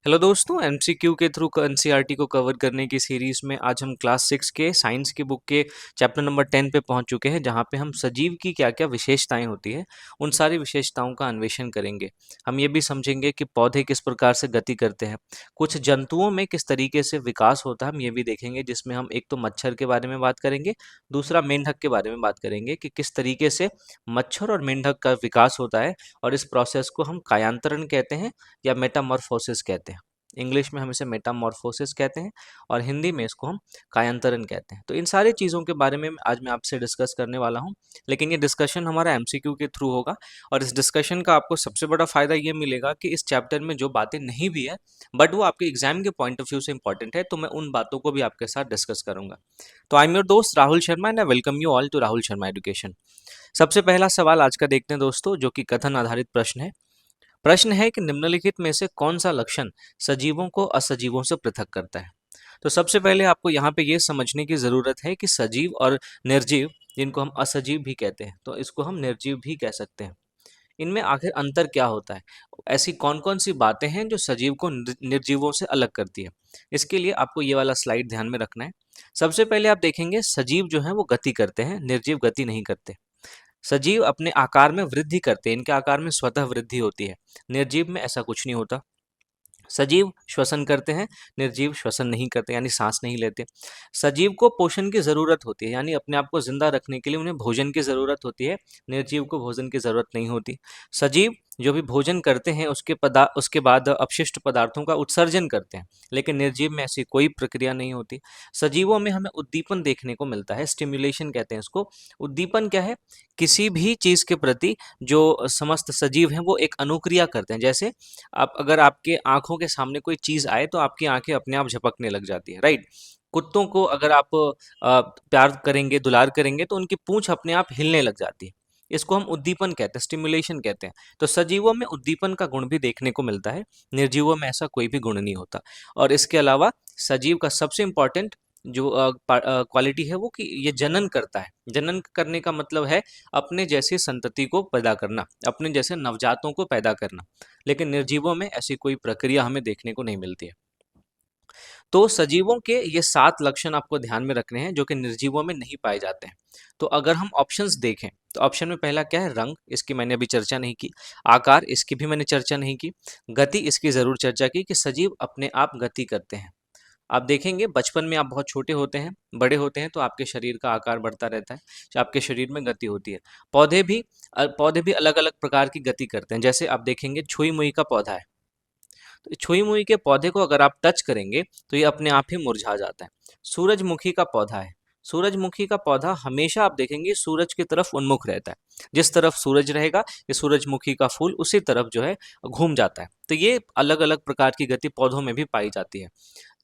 Hello दोस्तों, MCQ के through NCERT को कवर करने की सीरीज में आज हम क्लास 6 के साइंस की बुक के चैप्टर नंबर 10 पे पहुंच चुके हैं, जहां पे हम सजीव की क्या क्या विशेषताएं होती है उन सारी विशेषताओं का अन्वेषण करेंगे। हम ये भी समझेंगे कि पौधे किस प्रकार से गति करते हैं, कुछ जंतुओं में किस तरीके से विकास होता है हम ये भी देखेंगे, जिसमें हम एक तो मच्छर के बारे में बात करेंगे, दूसरा मेंढक के बारे में बात करेंगे कि किस तरीके से मच्छर और मेंढक का विकास होता है और इस प्रोसेस को हम कायांतरण कहते हैं या मेटामॉर्फोसिस कहते हैं। इंग्लिश में हम इसे मेटामॉर्फोसिस कहते हैं और हिंदी में इसको हम कायांतरण कहते हैं। तो इन सारी चीज़ों के बारे में आज मैं आपसे डिस्कस करने वाला हूं, लेकिन ये डिस्कशन हमारा एमसीक्यू के थ्रू होगा और इस डिस्कशन का आपको सबसे बड़ा फायदा ये मिलेगा कि इस चैप्टर में जो बातें नहीं भी है बट वो आपके एग्जाम के पॉइंट ऑफ व्यू से इंपॉर्टेंट है, तो मैं उन बातों को भी आपके साथ डिस्कस करूंगा। तो आई एम योर दोस्त Rahul Sharma and I welcome you all to Rahul Sharma education. सबसे पहला सवाल आज का देखते हैं दोस्तों, जो कि कथन आधारित प्रश्न है। प्रश्न है कि निम्नलिखित में से कौन सा लक्षण सजीवों को असजीवों से पृथक करता है। तो सबसे पहले आपको यहाँ पे ये समझने की जरूरत है कि सजीव और निर्जीव, जिनको हम असजीव भी कहते हैं, तो इसको हम निर्जीव भी कह सकते हैं, इनमें आखिर अंतर क्या होता है। ऐसी कौन कौन सी बातें हैं जो सजीव को निर्जीवों से अलग करती है। इसके लिए आपको ये वाला स्लाइड ध्यान में रखना है। सबसे पहले आप देखेंगे सजीव जो है वो गति करते हैं, निर्जीव गति नहीं करते। सजीव अपने आकार में वृद्धि करते हैं, इनके आकार में स्वतः वृद्धि होती है। निर्जीव में ऐसा कुछ नहीं होता। सजीव श्वसन करते हैं, निर्जीव श्वसन नहीं करते, यानी सांस नहीं लेते। सजीव को पोषण की जरूरत होती है, यानी अपने आप को जिंदा रखने के लिए उन्हें भोजन की जरूरत होती है। निर्जीव को भोजन की जरूरत नहीं होती। सजीव जो भी भोजन करते हैं उसके बाद अपशिष्ट पदार्थों का उत्सर्जन करते हैं, लेकिन निर्जीव में ऐसी कोई प्रक्रिया नहीं होती। सजीवों में हमें उद्दीपन देखने को मिलता है, स्टिम्युलेशन कहते हैं इसको। उद्दीपन क्या है? किसी भी चीज के प्रति जो समस्त सजीव हैं वो एक अनुक्रिया करते हैं। जैसे आप अगर आपके आंखों के सामने कोई चीज आए तो आपकी आंखें अपने आप झपकने लग जाती है, राइट। कुत्तों को अगर आप प्यार करेंगे, दुलार करेंगे, तो उनकी पूंछ अपने आप हिलने लग जाती है। इसको हम उद्दीपन कहते हैं, स्टिमुलेशन कहते हैं। तो सजीवों में उद्दीपन का गुण भी देखने को मिलता है, निर्जीवों में ऐसा कोई भी गुण नहीं होता। और इसके अलावा सजीव का सबसे इंपॉर्टेंट जो क्वालिटी है वो कि ये जनन करता है। जनन करने का मतलब है अपने जैसी संतति को पैदा करना, अपने जैसे नवजातों को पैदा करना। लेकिन निर्जीवों में ऐसी कोई प्रक्रिया हमें देखने को नहीं मिलती है। तो सजीवों के ये 7 लक्षण आपको ध्यान में रखने हैं जो कि निर्जीवों में नहीं पाए जाते हैं। तो अगर हम ऑप्शंस देखें तो ऑप्शन में पहला क्या है? रंग, इसकी मैंने अभी चर्चा नहीं की। आकार, इसकी भी मैंने चर्चा नहीं की। गति, इसकी जरूर चर्चा की कि सजीव अपने आप गति करते हैं। आप देखेंगे बचपन में आप बहुत छोटे होते हैं, बड़े होते हैं तो आपके शरीर का आकार बढ़ता रहता है, आपके शरीर में गति होती है। पौधे भी अलग अलग प्रकार की गति करते हैं। जैसे आप देखेंगे छुई मुई का पौधा है, तो छुई मुई के पौधे को अगर आप टच करेंगे तो ये अपने आप ही मुरझा जाता है। सूरजमुखी का पौधा है, सूरजमुखी का पौधा हमेशा आप देखेंगे सूरज की तरफ उन्मुख रहता है। जिस तरफ सूरज रहेगा ये सूरजमुखी का फूल उसी तरफ जो है घूम जाता है। तो ये अलग अलग प्रकार की गति पौधों में भी पाई जाती है।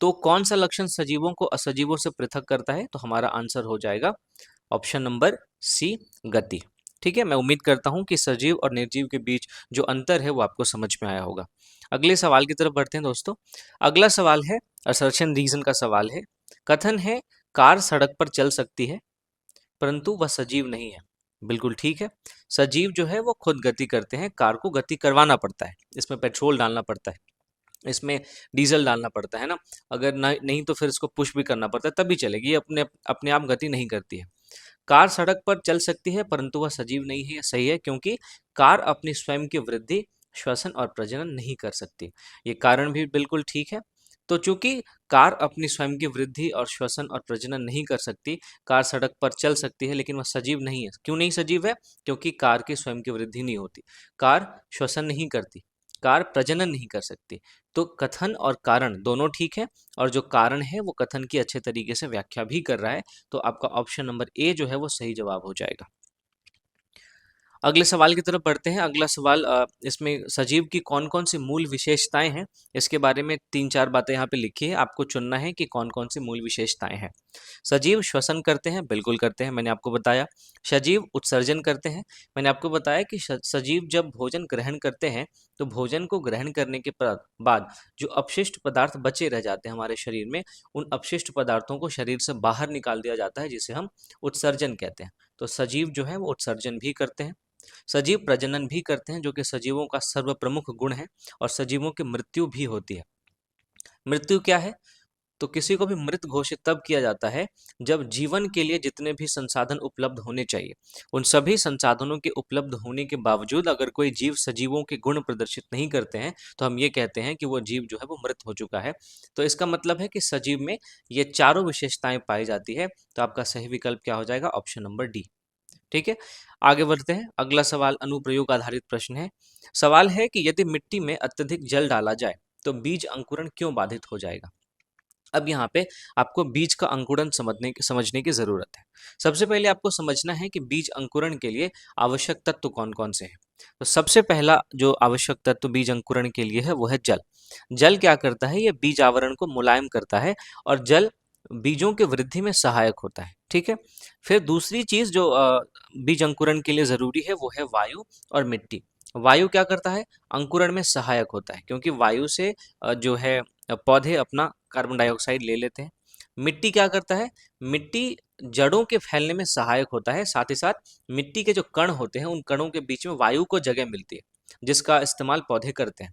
तो कौन सा लक्षण सजीवों को असजीवों से पृथक करता है? तो हमारा आंसर हो जाएगा ऑप्शन नंबर सी, गति। ठीक है, मैं उम्मीद करता हूं कि सजीव और निर्जीव के बीच जो अंतर है वो आपको समझ में आया होगा। अगले सवाल की तरफ बढ़ते हैं दोस्तों। अगला सवाल है असर्शन रीजन का सवाल है। कथन है कार सड़क पर चल सकती है परंतु वह सजीव नहीं है। बिल्कुल ठीक है। सजीव जो है वो खुद गति करते हैं, कार को गति करवाना पड़ता है, इसमें पेट्रोल डालना पड़ता है, इसमें डीजल डालना पड़ता है ना। अगर नहीं तो फिर इसको पुश भी करना पड़ता है तभी चलेगी, ये अपने अपने आप गति नहीं करती है। कार सड़क पर चल सकती है परंतु वह सजीव नहीं है, सही है, क्योंकि कार अपनी स्वयं की वृद्धि, श्वसन और प्रजनन नहीं कर सकती। ये कारण भी बिल्कुल ठीक है। तो चूंकि कार अपनी स्वयं की वृद्धि और श्वसन और प्रजनन नहीं कर सकती, कार सड़क पर चल सकती है लेकिन वह सजीव नहीं है। क्यों नहीं सजीव है? क्योंकि कार की स्वयं की वृद्धि नहीं होती, कार श्वसन नहीं करती, कार प्रजनन नहीं कर सकती। तो कथन और कारण दोनों ठीक है, और जो कारण है वो कथन की अच्छे तरीके से व्याख्या भी कर रहा है। तो आपका ऑप्शन नंबर ए जो है वो सही जवाब हो जाएगा। अगले सवाल की तरफ बढ़ते हैं। अगला सवाल, इसमें सजीव की कौन कौन सी मूल विशेषताएं हैं, इसके बारे में 3-4 बातें यहाँ पे लिखी है, आपको चुनना है कि कौन कौन सी मूल विशेषताएं हैं। सजीव श्वसन करते हैं, बिल्कुल करते हैं, मैंने आपको बताया। सजीव उत्सर्जन करते हैं, मैंने आपको बताया कि सजीव जब भोजन ग्रहण करते हैं तो भोजन को ग्रहण करने के बाद जो अपशिष्ट पदार्थ बचे रह जाते हैं हमारे शरीर में, उन अपशिष्ट पदार्थों को शरीर से बाहर निकाल दिया जाता है, जिसे हम उत्सर्जन कहते हैं। तो सजीव जो है वो उत्सर्जन भी करते हैं। सजीव प्रजनन भी करते हैं, जो कि सजीवों का सर्व प्रमुख गुण है, और सजीवों की मृत्यु भी होती है। मृत्यु क्या है? तो किसी को भी मृत घोषित तब किया जाता है जब जीवन के लिए जितने भी संसाधन उपलब्ध होने चाहिए, उन सभी संसाधनों के उपलब्ध होने के बावजूद अगर कोई जीव सजीवों के गुण प्रदर्शित नहीं करते हैं, तो हम ये कहते हैं कि वो जीव जो है वो मृत हो चुका है। तो इसका मतलब है कि सजीव में ये चारों विशेषताएं पाई जाती है। तो आपका सही विकल्प क्या हो जाएगा? Option number D. ठीक है, आगे बढ़ते हैं। अगला सवाल अनुप्रयोग आधारित प्रश्न है। सवाल है कि यदि मिट्टी में अत्यधिक जल डाला जाए तो बीज अंकुरण क्यों बाधित हो जाएगा? अब यहाँ पे आपको बीज का अंकुरण समझने की जरूरत है। सबसे पहले आपको समझना है कि बीज अंकुरण के लिए आवश्यक तत्व कौन कौन से हैं। तो सबसे पहला जो आवश्यक तत्व बीज अंकुरण के लिए है वो है जल। जल क्या करता है? ये बीज आवरण को मुलायम करता है और जल बीजों के वृद्धि में सहायक होता है। ठीक है, फिर दूसरी चीज जो बीज अंकुरण के लिए जरूरी है वो है वायु और मिट्टी। वायु क्या करता है? अंकुरण में सहायक होता है, क्योंकि वायु से जो है पौधे अपना कार्बन डाइऑक्साइड ले लेते हैं। मिट्टी क्या करता है? मिट्टी जड़ों के फैलने में सहायक होता है। साथ ही साथ मिट्टी के जो कण होते हैं उन कणों के बीच में वायु को जगह मिलती है, जिसका इस्तेमाल पौधे करते हैं।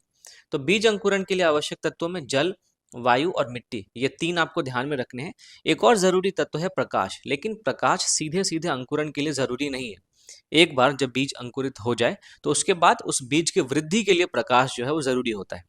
तो बीज अंकुरण के लिए आवश्यक तत्वों में जल, वायु और मिट्टी, ये तीन आपको ध्यान में रखने हैं। एक और जरूरी तत्व है प्रकाश, लेकिन प्रकाश सीधे सीधे अंकुरण के लिए जरूरी नहीं है। एक बार जब बीज अंकुरित हो जाए तो उसके बाद उस बीज की वृद्धि के लिए प्रकाश जो है वो जरूरी होता है।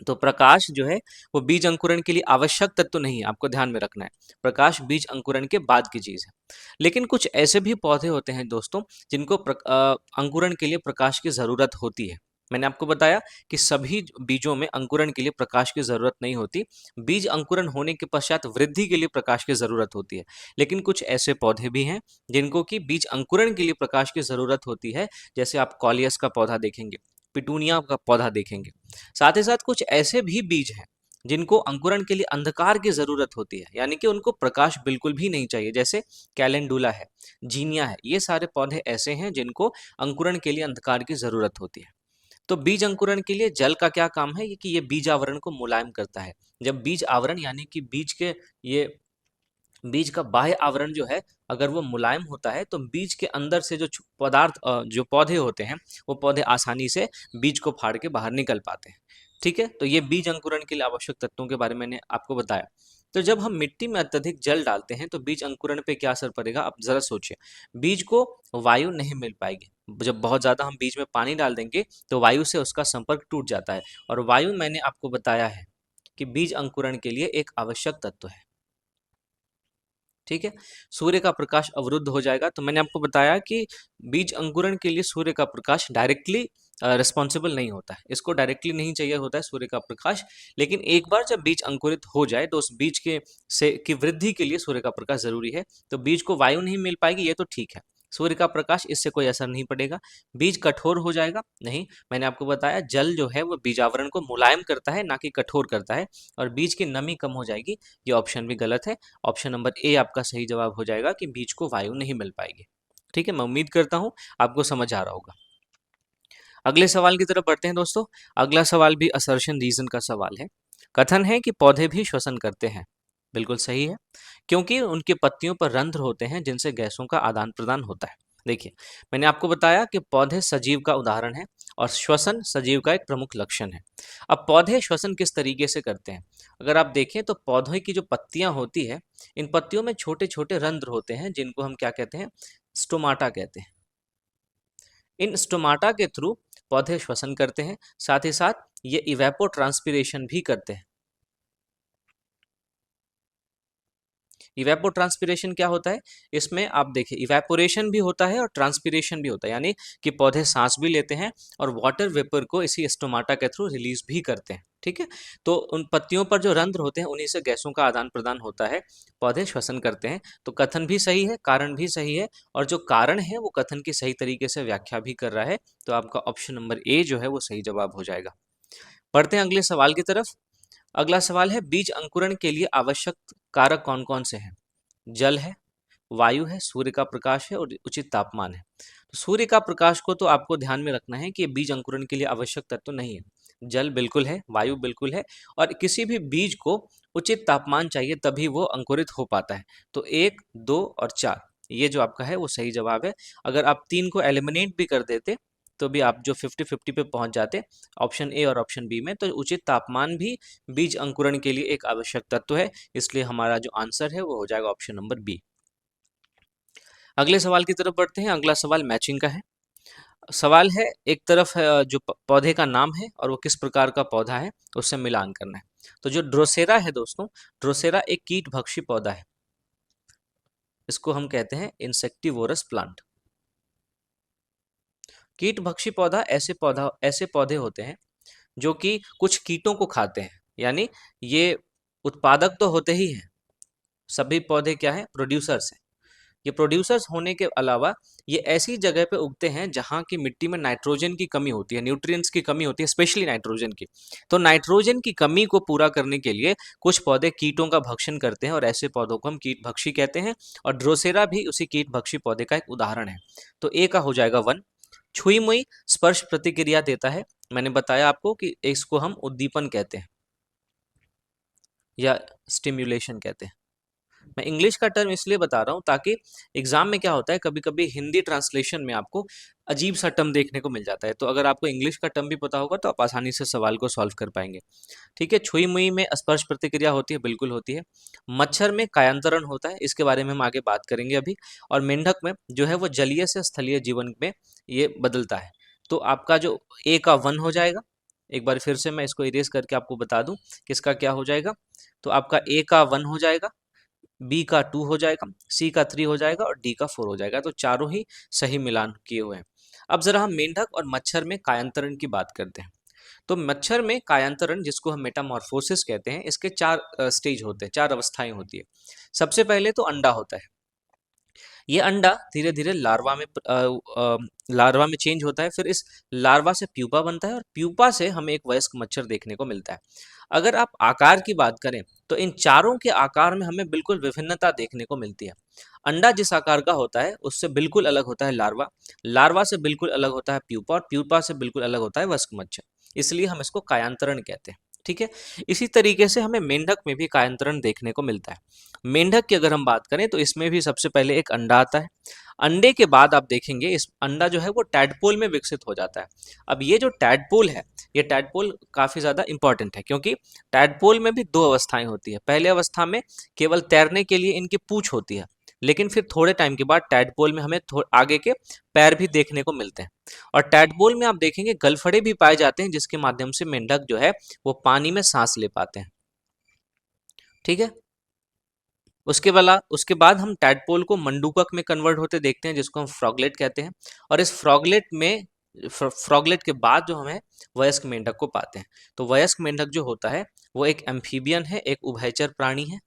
तो प्रकाश जो है वो बीज अंकुरण के लिए आवश्यक तत्व तो नहीं है, आपको ध्यान में रखना है। प्रकाश बीज अंकुरण के बाद की चीज है। लेकिन कुछ ऐसे भी पौधे होते हैं दोस्तों जिनको अंकुरण के लिए प्रकाश की जरूरत होती है। मैंने आपको बताया कि सभी बीजों में अंकुरण के लिए प्रकाश की जरूरत नहीं होती। बीज अंकुरण होने के पश्चात वृद्धि के लिए प्रकाश की जरूरत होती है। लेकिन कुछ ऐसे पौधे भी हैं जिनको कि बीज अंकुरण के लिए प्रकाश की जरूरत होती है। जैसे आप कॉलियस का पौधा देखेंगे, पिटूनिया का पौधा देखेंगे। साथ ही साथ कुछ ऐसे भी बीज हैं जिनको अंकुरण के लिए अंधकार की जरूरत होती है, यानी कि उनको प्रकाश बिल्कुल भी नहीं चाहिए। जैसे कैलेंडुला है, जीनिया है, ये सारे पौधे ऐसे हैं जिनको अंकुरण के लिए अंधकार की जरूरत होती है। तो बीज अंकुरण के लिए जल का क्या काम है? ये कि ये बीज आवरण को मुलायम करता है। जब बीज आवरण यानी कि ये बीज का बाह्य आवरण जो है अगर वो मुलायम होता है तो बीज के अंदर से जो जो पौधे होते हैं वो पौधे आसानी से बीज को फाड़ के बाहर निकल पाते हैं। ठीक है, तो ये बीज अंकुरण के लिए आवश्यक तत्वों के बारे में मैंने आपको बताया। तो जब हम मिट्टी में अत्यधिक जल डालते हैं तो बीज अंकुरण पे क्या असर पड़ेगा? अब जरा सोचिए। बीज को वायु नहीं मिल पाएगी। जब बहुत ज्यादा हम बीज में पानी डाल देंगे तो वायु से उसका संपर्क टूट जाता है, और वायु मैंने आपको बताया है कि बीज अंकुरण के लिए एक आवश्यक तत्व है। ठीक है, सूर्य का प्रकाश अवरुद्ध हो जाएगा। तो मैंने आपको बताया कि बीज अंकुरण के लिए सूर्य का प्रकाश डायरेक्टली रिस्पॉन्सिबल नहीं होता है, इसको डायरेक्टली नहीं चाहिए होता है सूर्य का प्रकाश। लेकिन एक बार जब बीज अंकुरित हो जाए तो उस बीज के से की वृद्धि के लिए सूर्य का प्रकाश जरूरी है। तो बीज को वायु नहीं मिल पाएगी, ये तो ठीक है। सूर्य का प्रकाश, इससे कोई असर नहीं पड़ेगा। बीज कठोर हो जाएगा नहीं, मैंने आपको बताया जल जो है वो बीजावरण को मुलायम करता है, ना कि कठोर करता है। और बीज की नमी कम हो जाएगी। ये ऑप्शन भी गलत है। ऑप्शन नंबर ए आपका सही जवाब हो जाएगा कि बीज को वायु नहीं मिल पाएगी। ठीक है, मैं उम्मीद करता हूं आपको समझ आ रहा होगा। अगले सवाल की तरफ बढ़ते हैं दोस्तों। अगला सवाल भी असर्शन रीजन का सवाल है। कथन है कि पौधे भी श्वसन करते हैं। बिल्कुल सही है, क्योंकि उनके पत्तियों पर रंध्र होते हैं जिनसे गैसों का आदान प्रदान होता है। देखिए, मैंने आपको बताया कि पौधे सजीव का उदाहरण है और श्वसन सजीव का एक प्रमुख लक्षण है। अब पौधे श्वसन किस तरीके से करते हैं? अगर आप देखें तो पौधे की जो पत्तियां होती है, इन पत्तियों में छोटे छोटे रंध्र होते हैं जिनको हम क्या कहते हैं? स्टोमाटा कहते हैं। इन स्टोमाटा के थ्रू पौधे श्वसन करते हैं। साथ ही साथ ये इवेपोट्रांसपिरेशन भी करते हैं। इवेपोट्रांसपिरेशन क्या होता है? इसमें आप देखिए इवेपोरेशन भी होता है और ट्रांसपिरेशन भी होता है, यानी कि पौधे सांस भी लेते हैं और वाटर वेपर को इसी स्टोमाटा के थ्रू रिलीज भी करते हैं। ठीक है, तो उन पत्तियों पर जो रंध्र होते हैं उन्हीं से गैसों का आदान प्रदान होता है। पौधे श्वसन करते हैं। तो कथन भी सही है, कारण भी सही है, और जो कारण है वो कथन की सही तरीके से व्याख्या भी कर रहा है। तो आपका ऑप्शन नंबर ए जो है वो सही जवाब हो जाएगा। बढ़ते हैं अगले सवाल की तरफ। अगला सवाल है बीज अंकुरण के लिए आवश्यक कारक कौन कौन से हैं? जल है, वायु है, सूर्य का प्रकाश है और उचित तापमान है। तो सूर्य का प्रकाश को तो आपको ध्यान में रखना है कि ये बीज अंकुरण के लिए आवश्यक तत्व नहीं है। जल बिल्कुल है, वायु बिल्कुल है, और किसी भी बीज को उचित तापमान चाहिए तभी वो अंकुरित हो पाता है। तो 1, 2 और 4, ये जो आपका है वो सही जवाब है। अगर आप 3 को एलिमिनेट भी कर देते तो भी आप जो 50-50 पे पहुंच जाते ऑप्शन ए और ऑप्शन बी में। तो उचित तापमान भी बीज अंकुरण के लिए एक आवश्यक तत्व है, इसलिए हमारा जो आंसर है वो हो जाएगा ऑप्शन नंबर बी। अगले सवाल की तरफ बढ़ते हैं। अगला सवाल मैचिंग का है। सवाल है, एक तरफ है जो पौधे का नाम है और वो किस प्रकार का पौधा है उससे मिलान करना है। तो जो ड्रोसेरा है दोस्तों, ड्रोसेरा एक कीट भक्षी पौधा है। इसको हम कहते हैं इंसेक्टिवोरस प्लांट। कीट भक्षी पौधा ऐसे पौधे होते हैं जो कि कुछ कीटों को खाते हैं। यानी ये उत्पादक तो होते ही हैं, सभी पौधे क्या है, प्रोड्यूसर्स हैं। ये प्रोड्यूसर्स होने के अलावा ये ऐसी जगह पे उगते हैं जहाँ की मिट्टी में नाइट्रोजन की कमी होती है, न्यूट्रिएंट्स की कमी होती है, स्पेशली नाइट्रोजन की। तो नाइट्रोजन की कमी को पूरा करने के लिए कुछ पौधे कीटों का भक्षण करते हैं और ऐसे पौधों को हम कीट भक्षी कहते हैं। और ड्रोसेरा भी उसी कीट भक्षी पौधे का एक उदाहरण है। तो ए का हो जाएगा 1। छुई मुई स्पर्श प्रतिक्रिया देता है। मैंने बताया आपको कि इसको हम उद्दीपन कहते हैं या स्टिम्युलेशन कहते हैं। मैं इंग्लिश का टर्म इसलिए बता रहा हूँ ताकि एग्जाम में क्या होता है, कभी कभी हिंदी ट्रांसलेशन में आपको अजीब सा टर्म देखने को मिल जाता है। तो अगर आपको इंग्लिश का टर्म भी पता होगा तो आप आसानी से सवाल को सॉल्व कर पाएंगे। ठीक है, छुई मुई में स्पर्श प्रतिक्रिया होती है, बिल्कुल होती है। मच्छर में कायांतरण होता है, इसके बारे में हम आगे बात करेंगे अभी। और मेंढक में जो है वो जलीय से स्थलीय जीवन में ये बदलता है। तो आपका जो ए का 1 हो जाएगा। एक बार फिर से मैं इसको इरेज करके आपको बता दूं किसका क्या हो जाएगा। तो आपका ए का 1 हो जाएगा, बी का 2 हो जाएगा, सी का 3 हो जाएगा और डी का 4 हो जाएगा। तो चारों ही सही मिलान किए हुए हैं। अब जरा हम मेंढक और मच्छर में कायांतरण की बात करते हैं। तो मच्छर में कायांतरण, जिसको हम मेटामॉर्फोसिस कहते हैं, इसके 4 स्टेज होते हैं, 4 अवस्थाएं होती है। सबसे पहले तो अंडा होता है। ये अंडा धीरे धीरे लार्वा में चेंज होता है। फिर इस लार्वा से प्यूपा बनता है और प्यूपा से हमें एक वयस्क मच्छर देखने को मिलता है। अगर आप आकार की बात करें तो इन चारों के आकार में हमें बिल्कुल विभिन्नता देखने को मिलती है। अंडा जिस आकार का होता है उससे बिल्कुल अलग होता है लार्वा, लार्वा से बिल्कुल अलग होता है प्यूपा और प्यूपा से बिल्कुल अलग होता है वयस्क मच्छर। इसलिए हम इसको कायांतरण कहते हैं। ठीक है, इसी तरीके से हमें मेंढक में भी कायांतरण देखने को मिलता है। मेंढक की अगर हम बात करें तो इसमें भी सबसे पहले एक अंडा आता है। अंडे के बाद आप देखेंगे इस अंडा जो है वो टैडपोल में विकसित हो जाता है। अब ये जो टैडपोल है, ये टैडपोल काफी ज्यादा इंपॉर्टेंट है क्योंकि टैडपोल में भी 2 अवस्थाएं होती है। पहले अवस्था में केवल तैरने के लिए इनकी पूंछ होती है, लेकिन फिर थोड़े टाइम के बाद टैडपोल में हमें आगे के पैर भी देखने को मिलते हैं। और टैडपोल में आप देखेंगे गलफड़े भी पाए जाते हैं जिसके माध्यम से मेंढक जो है वो पानी में सांस ले पाते हैं। ठीक है, उसके बाद हम टैडपोल को मंडूकक में कन्वर्ट होते देखते हैं जिसको हम फ्रॉगलेट कहते हैं। और इस फ्रॉगलेट के बाद जो हमें वयस्क मेंढक को पाते हैं। तो वयस्क मेंढक जो होता है वो एक एम्फीबियन है, एक उभयचर प्राणी है।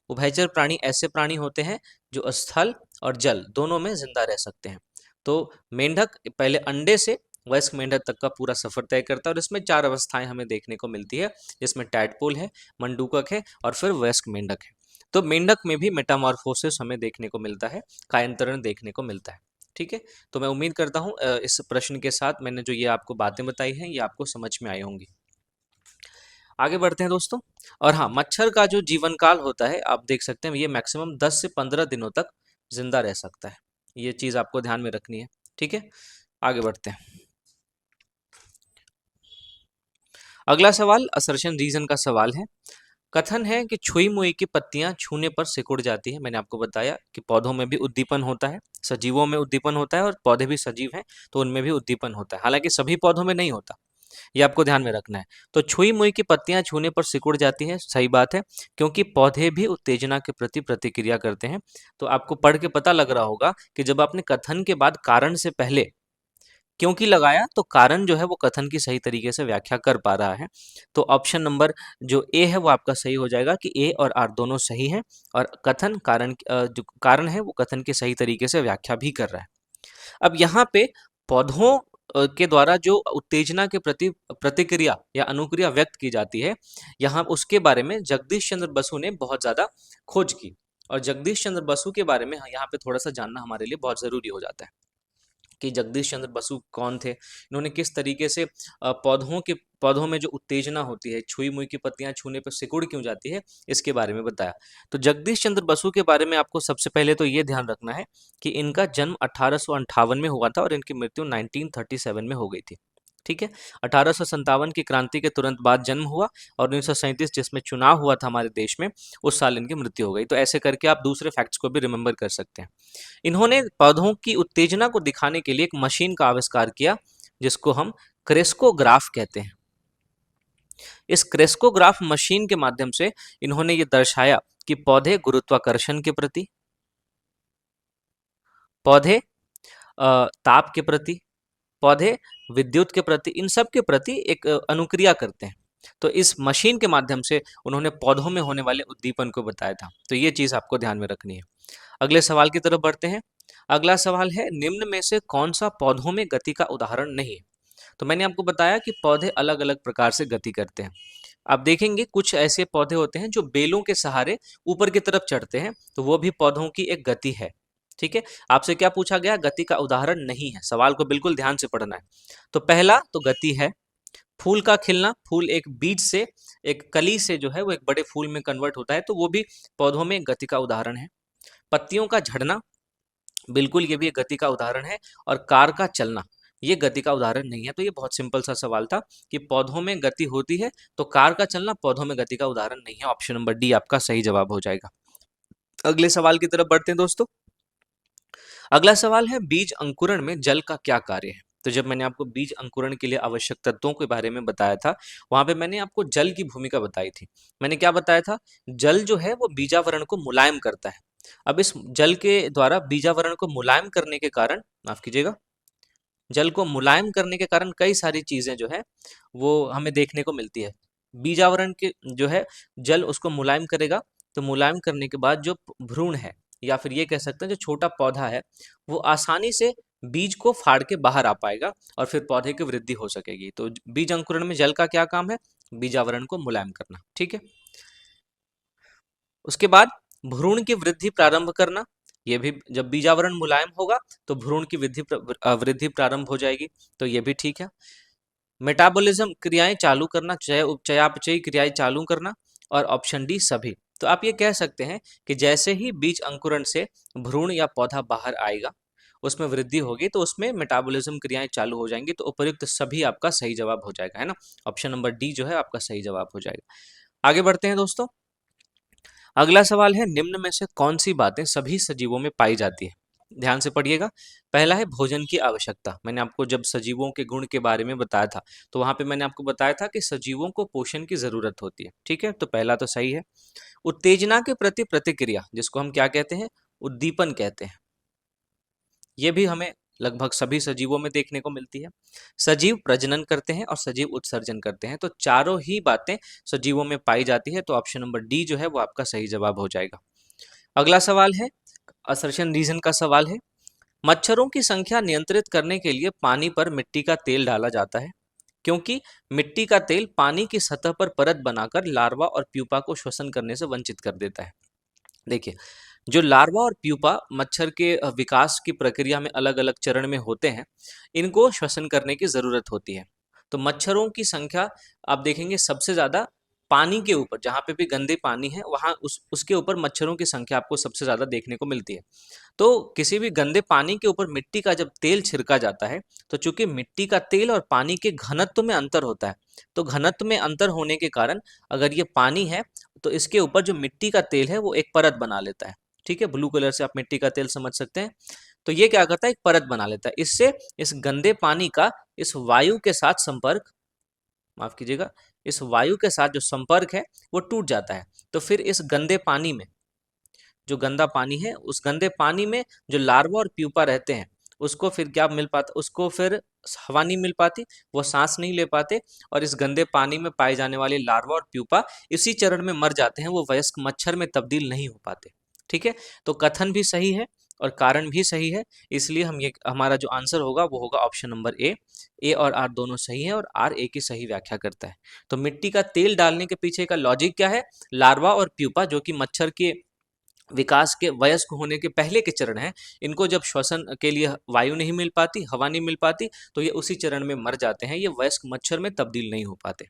उभयचर प्राणी ऐसे प्राणी होते हैं जो स्थल और जल दोनों में जिंदा रह सकते हैं। तो मेंढक पहले अंडे से वयस्क मेंढक तक का पूरा सफर तय करता है और इसमें 4 अवस्थाएं हमें देखने को मिलती है, जिसमें टैडपोल है, मंडूकक है और फिर वयस्क मेंढक है। तो मेंढक में भी मेटामॉर्फोसिस हमें देखने को मिलता है, कायांतरण देखने को मिलता है। ठीक है, तो मैं उम्मीद करता हूँ इस प्रश्न के साथ मैंने जो ये आपको बातें बताई हैं ये आपको समझ में आई होंगी। आगे बढ़ते हैं दोस्तों। और हाँ, मच्छर का जो जीवन काल होता है आप देख सकते हैं ये मैक्सिमम 10 से 15 दिनों तक जिंदा रह सकता है। ये चीज आपको ध्यान में रखनी है। ठीक है, आगे बढ़ते हैं। अगला सवाल असर्शन रीजन का सवाल है। कथन है कि छुई मुई की पत्तियां छूने पर सिकुड़ जाती है। मैंने आपको बताया कि पौधों में भी उद्दीपन होता है, सजीवों में उद्दीपन होता है और पौधे भी सजीव हैं तो उनमें भी उद्दीपन होता है, हालांकि सभी पौधों में नहीं होता। ये आपको ध्यान में रखना है। तो छुई मुई की पत्तियां छूने पर सिकुड़ जाती हैं, सही बात है, क्योंकि पौधे भी उत्तेजना के प्रति प्रतिक्रिया करते हैं। तो आपको पढ़ के पता लग रहा होगा कि जब आपने कथन के बाद कारण से पहले क्योंकि लगाया तो कारण जो है वो कथन की सही तरीके से व्याख्या कर पा रहा है। तो ऑप्शन नंबर जो ए है वो आपका सही हो जाएगा कि ए और आर दोनों सही हैं और कथन जो कारण है वो कथन के सही तरीके से व्याख्या भी कर रहा है। अब यहाँ पे पौधों के द्वारा जो उत्तेजना के प्रति प्रतिक्रिया या अनुक्रिया व्यक्त की जाती है, यहाँ उसके बारे में जगदीश चंद्र बसु ने बहुत ज्यादा खोज की। और जगदीश चंद्र बसु के बारे में यहाँ पे थोड़ा सा जानना हमारे लिए बहुत जरूरी हो जाता है। कि जगदीश चंद्र बसु कौन थे, इन्होंने किस तरीके से पौधों में जो उत्तेजना होती है, छुई मुई की पत्तियां छूने पर सिकुड़ क्यों जाती है, इसके बारे में बताया। तो जगदीश चंद्र बसु के बारे में आपको सबसे पहले तो ये ध्यान रखना है कि इनका जन्म 1858 में हुआ था और इनकी मृत्यु 1937 में हो गई थी। ठीक है, 1857 की क्रांति के तुरंत बाद जन्म हुआ और 1937 जिसमें चुनाव हुआ था हमारे देश में, उस साल इनकी मृत्यु हो गई। तो ऐसे करके आप दूसरे फैक्ट्स को भी रिमेंबर कर सकते हैं। इन्होंने पौधों की उत्तेजना को दिखाने के लिए एक मशीन का आविष्कार किया जिसको हम क्रेस्कोग्राफ कहते हैं। इस क्रेस्कोग्राफ मशीन के माध्यम से इन्होंने ये दर्शाया कि पौधे गुरुत्वाकर्षण के प्रति, पौधे ताप के प्रति, पौधे विद्युत के प्रति, इन सब के प्रति एक अनुक्रिया करते हैं। तो इस मशीन के माध्यम से उन्होंने पौधों में होने वाले उद्दीपन को बताया था। तो ये चीज आपको ध्यान में रखनी है। अगले सवाल की तरफ बढ़ते हैं। अगला सवाल है, निम्न में से कौन सा पौधों में गति का उदाहरण नहीं है? तो मैंने आपको बताया कि पौधे अलग अलग प्रकार से गति करते हैं। आप देखेंगे कुछ ऐसे पौधे होते हैं जो बेलों के सहारे ऊपर की तरफ चढ़ते हैं, तो वो भी पौधों की एक गति है। ठीक है, आपसे क्या पूछा गया? गति का उदाहरण नहीं है। सवाल को बिल्कुल ध्यान से पढ़ना है। तो पहला तो गति है, फूल का खिलना, फूल एक बीज से, एक कली से जो है वो एक बड़े फूल में कन्वर्ट होता है, तो वो भी पौधों में गति का उदाहरण है। पत्तियों का झड़ना, बिल्कुल ये भी एक गति का उदाहरण है। और कार का चलना, ये गति का उदाहरण नहीं है। तो ये बहुत सिंपल सा सवाल था कि पौधों में गति होती है, तो कार का चलना पौधों में गति का उदाहरण नहीं है। ऑप्शन नंबर डी आपका सही जवाब हो जाएगा। अगले सवाल की तरफ बढ़ते हैं दोस्तों। अगला सवाल है, बीज अंकुरण में जल का क्या कार्य है? तो जब मैंने आपको बीज अंकुरण के लिए आवश्यक तत्वों के बारे में बताया था, वहां पे मैंने आपको जल की भूमिका बताई थी। मैंने क्या बताया था? जल जो है वो बीजावरण को मुलायम करता है। अब इस जल के द्वारा बीजावरण को मुलायम करने के कारण, माफ कीजिएगा, जल को मुलायम करने के कारण कई सारी चीजें जो है वो हमें देखने को मिलती है। बीजावरण के जो है जल उसको मुलायम करेगा, तो मुलायम करने के बाद जो भ्रूण है, या फिर ये कह सकते हैं जो छोटा पौधा है, वो आसानी से बीज को फाड़ के बाहर आ पाएगा और फिर पौधे की वृद्धि हो सकेगी। तो बीज अंकुरण में जल का क्या काम है? बीजावरण को मुलायम करना। ठीक है, उसके बाद भ्रूण की वृद्धि प्रारंभ करना। ये भी, जब बीजावरण मुलायम होगा तो भ्रूण की वृद्धि प्रारंभ हो जाएगी। तो ये भी ठीक है। मेटाबॉलिज्म क्रियाएं चालू करना, चयापचयी क्रियाएं चालू करना। और ऑप्शन डी सभी। तो आप ये कह सकते हैं कि जैसे ही बीज अंकुरण से भ्रूण या पौधा बाहर आएगा, उसमें वृद्धि होगी, तो उसमें मेटाबॉलिज्म क्रियाएं चालू हो जाएंगी। तो उपयुक्त सभी आपका सही जवाब हो जाएगा, है ना। ऑप्शन नंबर डी जो है आपका सही जवाब हो जाएगा। आगे बढ़ते हैं दोस्तों। अगला सवाल है, निम्न में से कौन सी बातें सभी सजीवों में पाई जाती है? ध्यान से पढ़िएगा। पहला है भोजन की आवश्यकता। मैंने आपको जब सजीवों के गुण के बारे में बताया था, तो वहां पे मैंने आपको बताया था कि सजीवों को पोषण की जरूरत होती है। ठीक है, तो पहला तो सही है। उत्तेजना के प्रति प्रतिक्रिया, जिसको हम क्या कहते हैं? उद्दीपन कहते हैं। ये भी हमें लगभग सभी सजीवों में देखने को मिलती है। सजीव प्रजनन करते हैं और सजीव उत्सर्जन करते हैं, तो चारों ही बातें सजीवों में पाई जाती है। तो ऑप्शन नंबर डी जो है वो आपका सही जवाब हो जाएगा। अगला सवाल है, असर्शन रीजन का सवाल है। मच्छरों की संख्या नियंत्रित करने के लिए पानी पर मिट्टी का तेल डाला जाता है, क्योंकि मिट्टी का तेल पानी की सतह पर परत बनाकर लार्वा और प्यूपा को श्वसन करने से वंचित कर देता है। देखिए, जो लार्वा और प्यूपा मच्छर के विकास की प्रक्रिया में अलग अलग चरण में होते हैं, इनको श्वसन करने की जरूरत होती है। तो मच्छरों की संख्या आप देखेंगे सबसे ज्यादा पानी के ऊपर, जहां पे भी गंदे पानी है वहां उसके ऊपर मच्छरों की संख्या आपको सबसे ज्यादा देखने को मिलती है। तो किसी भी गंदे पानी के ऊपर मिट्टी का जब तेल छिड़का जाता है, तो चूंकि मिट्टी का तेल और पानी के घनत्व में अंतर होता है, तो घनत्व में अंतर होने के कारण अगर ये पानी है, तो इसके ऊपर जो मिट्टी का तेल है वो एक परत बना लेता है। ठीक है, ब्लू कलर से आप मिट्टी का तेल समझ सकते हैं। तो ये क्या करता है? एक परत बना लेता है। इससे इस गंदे पानी का इस वायु के साथ संपर्क, माफ कीजिएगा, इस वायु के साथ जो संपर्क है वो टूट जाता है। तो फिर इस गंदे पानी में, जो गंदा पानी है, उस गंदे पानी में जो लार्वा और प्यूपा रहते हैं, उसको फिर क्या मिल पाता? उसको फिर हवा नहीं मिल पाती, वो सांस नहीं ले पाते, और इस गंदे पानी में पाए जाने वाले लार्वा और प्यूपा इसी चरण में मर जाते हैं, वो वयस्क मच्छर में तब्दील नहीं हो पाते। ठीक है, तो कथन भी सही है और कारण भी सही है, इसलिए हम ये, हमारा जो आंसर होगा वो होगा ऑप्शन नंबर ए। ए और आर दोनों सही है और आर ए की सही व्याख्या करता है। तो मिट्टी का तेल डालने के पीछे का लॉजिक क्या है? लार्वा और प्यूपा जो कि मच्छर के विकास के वयस्क होने के पहले के चरण हैं, इनको जब श्वसन के लिए वायु नहीं मिल पाती, हवा नहीं मिल पाती, तो ये उसी चरण में मर जाते हैं, ये वयस्क मच्छर में तब्दील नहीं हो पाते।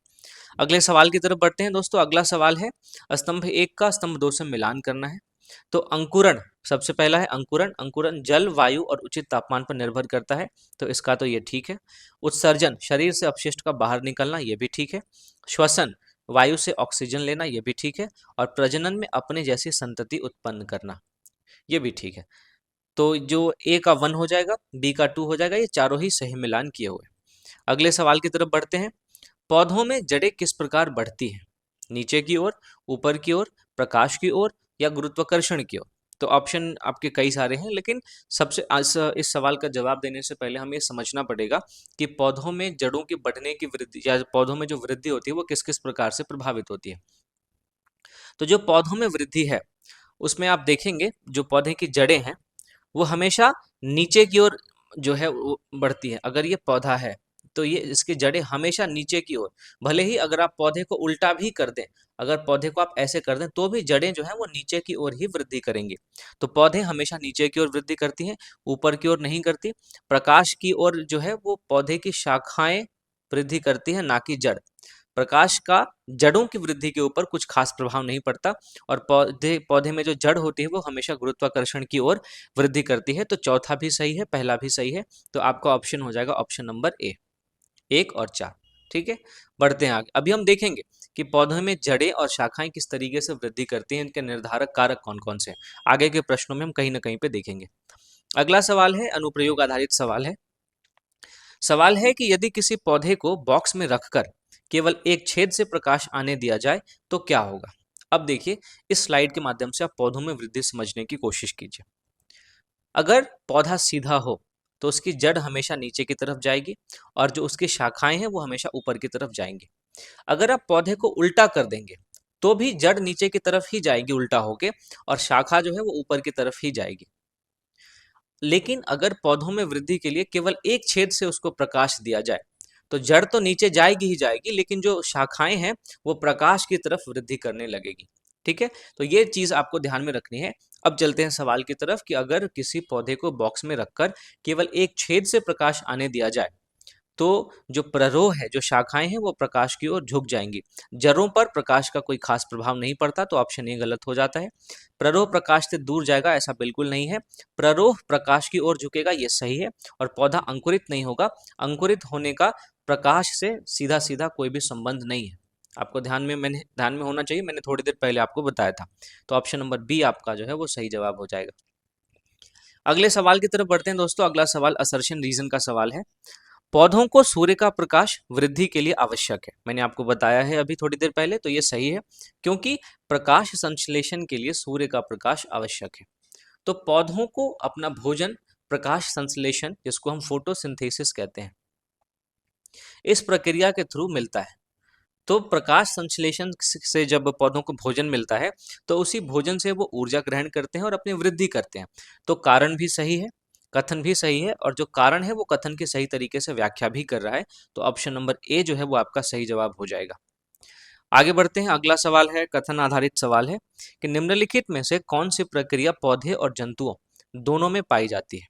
अगले सवाल की तरफ बढ़ते हैं दोस्तों। अगला सवाल है, स्तंभ 1 का स्तंभ 2 से मिलान करना है। तो अंकुरण, सबसे पहला है अंकुरण। अंकुरण जल, वायु और उचित तापमान पर निर्भर करता है, तो इसका तो ये ठीक है। उत्सर्जन, शरीर से अपशिष्ट का बाहर निकलना, ये भी ठीक है। श्वसन, वायु से ऑक्सीजन लेना, ये भी ठीक है। और प्रजनन में अपने जैसी संतति उत्पन्न करना, ये भी ठीक है। तो जो ए का 1 हो जाएगा, बी का 2 हो जाएगा, ये चारों ही सही मिलान किए हुए। अगले सवाल की तरफ बढ़ते हैं। पौधों में जड़ें किस प्रकार बढ़ती हैं? नीचे की ओर, ऊपर की ओर, प्रकाश की ओर या गुरुत्वाकर्षण की ओर? तो ऑप्शन आपके कई सारे हैं, लेकिन सबसे इस सवाल का जवाब देने से पहले हमें समझना पड़ेगा कि पौधों में जड़ों की बढ़ने की वृद्धि या पौधों में जो वृद्धि होती है वो किस किस प्रकार से प्रभावित होती है। तो जो पौधों में वृद्धि है उसमें आप देखेंगे जो पौधे की जड़ें हैं वो हमेशा नीचे की ओर जो है वो बढ़ती है। अगर ये पौधा है तो ये इसकी जड़ें हमेशा नीचे की ओर, भले ही अगर आप पौधे को उल्टा भी कर दें, अगर पौधे को आप ऐसे कर दें तो भी जड़ें जो है वो नीचे की ओर ही वृद्धि करेंगी। तो पौधे हमेशा नीचे की ओर वृद्धि करती हैं, ऊपर की ओर नहीं करती। प्रकाश की ओर जो है वो पौधे की शाखाएं वृद्धि करती है, ना कि जड़। प्रकाश का जड़ों की वृद्धि के ऊपर कुछ खास प्रभाव नहीं पड़ता, और पौधे पौधे में जो जड़ होती है वो हमेशा गुरुत्वाकर्षण की ओर वृद्धि करती है। तो चौथा भी सही है, पहला भी सही है, तो आपका ऑप्शन हो जाएगा ऑप्शन नंबर ए, 1 और 4। ठीक है, बढ़ते हैं आगे। अभी हम देखेंगे कि पौधों में जड़ें और शाखाएं किस तरीके से वृद्धि करती हैं, इनके निर्धारक कारक कौन कौन से हैं। आगे के प्रश्नों में हम कहीं ना कहीं पे देखेंगे। अगला सवाल है, अनुप्रयोग आधारित सवाल है। सवाल है कि यदि किसी पौधे को बॉक्स में रखकर केवल एक छेद से प्रकाश आने दिया जाए तो क्या होगा? अब देखिए, इस स्लाइड के माध्यम से आप पौधों में वृद्धि समझने की कोशिश कीजिए। अगर पौधा सीधा हो तो उसकी जड़ हमेशा नीचे की तरफ जाएगी और जो उसकी शाखाएं हैं वो हमेशा ऊपर की तरफ जाएंगी। अगर आप पौधे को उल्टा कर देंगे तो भी जड़ नीचे की तरफ ही जाएगी उल्टा होके, और शाखा जो है वो ऊपर की तरफ ही जाएगी। लेकिन अगर पौधों में वृद्धि के लिए केवल एक छेद से उसको प्रकाश दिया जाए तो जड़ तो नीचे जाएगी ही जाएगी, लेकिन जो शाखाएं हैं वो प्रकाश की तरफ वृद्धि करने लगेगी। ठीक है, तो ये चीज आपको ध्यान में रखनी है। अब चलते हैं सवाल की तरफ कि अगर किसी पौधे को बॉक्स में रखकर केवल एक छेद से प्रकाश आने दिया जाए तो जो प्ररोह है, जो शाखाएं हैं वो प्रकाश की ओर झुक जाएंगी। जड़ों पर प्रकाश का कोई खास प्रभाव नहीं पड़ता, तो ऑप्शन ए गलत हो जाता है। प्ररोह प्रकाश से दूर जाएगा, ऐसा बिल्कुल नहीं है। प्ररोह प्रकाश की ओर झुकेगा, ये सही है। और पौधा अंकुरित नहीं होगा, अंकुरित होने का प्रकाश से सीधा सीधा कोई भी संबंध नहीं है। आपको ध्यान में होना चाहिए, मैंने थोड़ी देर पहले आपको बताया था। तो ऑप्शन नंबर बी आपका जो है वो सही जवाब हो जाएगा। अगले सवाल की तरफ बढ़ते हैं दोस्तों। अगला सवाल असर्शन रीजन का सवाल है। पौधों को सूर्य का प्रकाश वृद्धि के लिए आवश्यक है, मैंने आपको बताया है अभी थोड़ी देर पहले, तो ये सही है, क्योंकि प्रकाश संश्लेषण के लिए सूर्य का प्रकाश आवश्यक है। तो पौधों को अपना भोजन प्रकाश संश्लेषण, जिसको हम फोटोसिंथेसिस कहते हैं, इस प्रक्रिया के थ्रू मिलता है। तो प्रकाश संश्लेषण से जब पौधों को भोजन मिलता है तो उसी भोजन से वो ऊर्जा ग्रहण करते हैं और अपनी वृद्धि करते हैं। तो कारण भी सही है, कथन भी सही है, और जो कारण है वो कथन की सही तरीके से व्याख्या भी कर रहा है। तो ऑप्शन नंबर ए जो है वो आपका सही जवाब हो जाएगा। आगे बढ़ते हैं। अगला सवाल है, कथन आधारित सवाल है कि निम्नलिखित में से कौन सी प्रक्रिया पौधे और जंतुओं दोनों में पाई जाती है?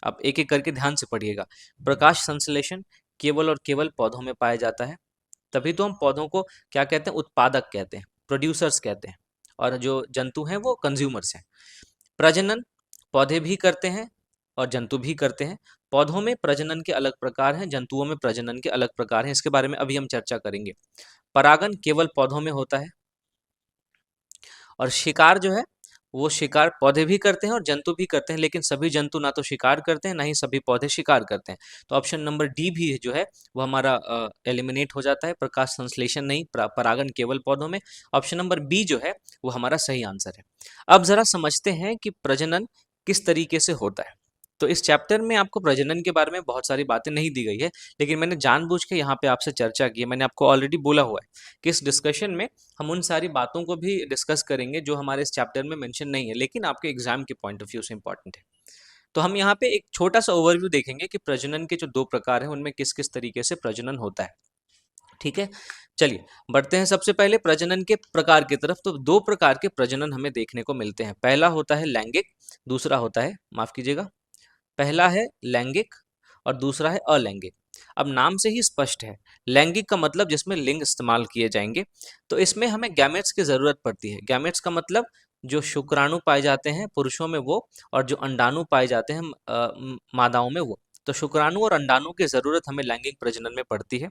अब एक एक करके ध्यान से पढ़िएगा। प्रकाश संश्लेषण केवल और केवल पौधों में पाया जाता है, तभी तो हम पौधों को क्या कहते हैं, उत्पादक कहते हैं, प्रोड्यूसर्स कहते हैं, और जो जंतु हैं वो कंज्यूमर्स हैं। प्रजनन पौधे भी करते हैं और जंतु भी करते हैं। पौधों में प्रजनन के अलग प्रकार हैं, जंतुओं में प्रजनन के अलग प्रकार हैं, इसके बारे में अभी हम चर्चा करेंगे। परागन केवल पौधों में होता है, और शिकार जो है वो शिकार पौधे भी करते हैं और जंतु भी करते हैं, लेकिन सभी जंतु ना तो शिकार करते हैं ना ही सभी पौधे शिकार करते हैं। तो ऑप्शन नंबर डी भी जो है वो हमारा एलिमिनेट हो जाता है, प्रकाश संश्लेषण नहीं, परागन केवल पौधों में। ऑप्शन नंबर बी जो है वो हमारा सही आंसर है। अब जरा समझते हैं कि प्रजनन किस तरीके से होता है। तो इस चैप्टर में आपको प्रजनन के बारे में बहुत सारी बातें नहीं दी गई है, लेकिन मैंने जानबूझ के यहाँ पे आपसे चर्चा की है। मैंने आपको ऑलरेडी बोला हुआ है कि इस डिस्कशन में हम उन सारी बातों को भी डिस्कस करेंगे जो हमारे इस चैप्टर में मेंशन नहीं है, लेकिन आपके एग्जाम के पॉइंट ऑफ व्यू से इंपॉर्टेंट है। तो हम यहाँ पे एक छोटा सा ओवरव्यू देखेंगे कि प्रजनन के जो दो प्रकार हैं उनमें किस किस तरीके से प्रजनन होता है। ठीक है, चलिए बढ़ते हैं सबसे पहले प्रजनन के प्रकार की तरफ। तो दो प्रकार के प्रजनन हमें देखने को मिलते हैं। पहला होता है लैंगिक, दूसरा होता है, माफ कीजिएगा, पहला है लैंगिक और दूसरा है अलैंगिक। अब नाम से ही स्पष्ट है, लैंगिक का मतलब जिसमें लिंग इस्तेमाल किए जाएंगे। तो इसमें हमें गैमेट्स की जरूरत पड़ती है। गैमेट्स का मतलब जो शुक्राणु पाए जाते हैं पुरुषों में वो, और जो अंडाणु पाए जाते हैं मादाओं में वो। तो शुक्राणु और अंडाणु की जरूरत हमें लैंगिक प्रजनन में पड़ती है।